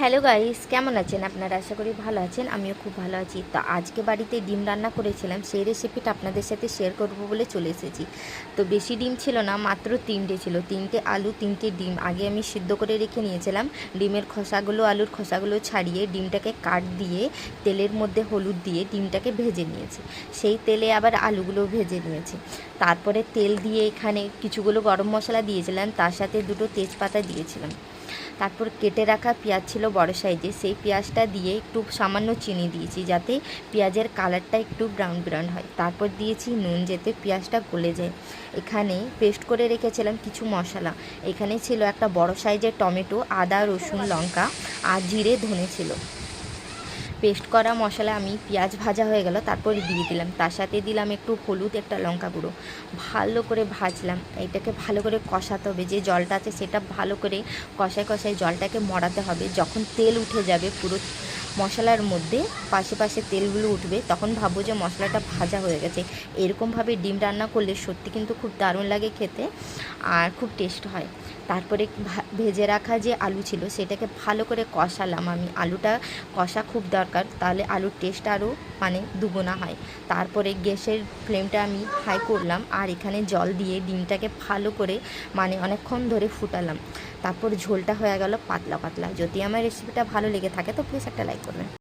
Hello guys, কেমন আছেন আপনারা? আশা করি ভালো আছেন। আমিও খুব ভালো আছি। তো আজকে বাড়িতে ডিম রান্না করেছিলাম, সেই রেসিপিটা আপনাদের সাথে শেয়ার করব বলে চলে এসেছি। তো বেশি ডিম ছিল না, মাত্র 3টে ছিল। 3টে আলু, 3টে ডিম আগে আমি সিদ্ধ করে রেখে নিয়েছিলাম। ডিমের খোসাগুলো, আলুর খোসাগুলো ছাড়িয়ে ডিমটাকে কাট দিয়ে তেলের মধ্যে হলুদ দিয়ে ডিমটাকে ভেজে নিয়েছি। সেই তেলে আবার আলুগুলো ভেজে নিয়েছি। তারপরে তেল দিয়ে এখানে কিছুগুলো গরম মশলা দিয়েছিলাম, তার সাথে 2টো তেজপাতা দিয়েছিলাম। তারপর কেটে রাখা পেঁয়াজ ছিল বড় সাইজে, সেই পেঁয়াজটা দিয়ে একটু সামান্য চিনি দিয়েছি যাতে পেঁয়াজের কালারটা একটু ব্রাউন ব্রাউন হয়। তারপর দিয়েছি নুন যাতে পেঁয়াজটা গলে যায়। এখানে পেস্ট করে রেখেছিলাম কিছু মশলা। এখানে ছিল একটা বড় সাইজের টমেটো, আদা, রসুন, লঙ্কা আর জিরে, ধনে ছিল। পেস্ট করা মশলা আমি পেঁয়াজ ভাজা হয়ে গেল তারপর দিয়ে দিলাম, তার সাথে দিলাম একটু হলুদ, একটা লঙ্কা গুঁড়ো। ভালো করে ভাজলাম। এটাকে ভালো করে কষাতে হবে, যে জলটা আছে সেটা ভালো করে কষায় কষায় জলটাকে মরাতে হবে। যখন তেল উঠে যাবে পুরো মশলার মধ্যে, পাশে পাশে তেলগুলো উঠবে, তখন ভাববো যে মশলাটা ভাজা হয়ে গেছে। এরকমভাবে ডিম রান্না করলে সত্যি কিন্তু খুব দারুণ লাগে খেতে আর খুব টেস্ট হয়। তারপরে ভেজে রাখা যে আলু ছিল সেটাকে ভালো করে কষালাম আমি। আলুটা কষা খুব দরকার, তাহলে আলুর টেস্ট আরও দুগুণা হয়। তারপরে গ্যাসের ফ্লেমটা আমি হাই করলাম আর এখানে জল দিয়ে ডিমটাকে ভালো করে অনেকক্ষণ ধরে ফুটালাম। তারপর ঝোলটা হয়ে গেল পাতলা পাতলা। যদি আমার রেসিপিটা ভালো লেগে থাকে তো প্লিজ একটা লাইক করবেন।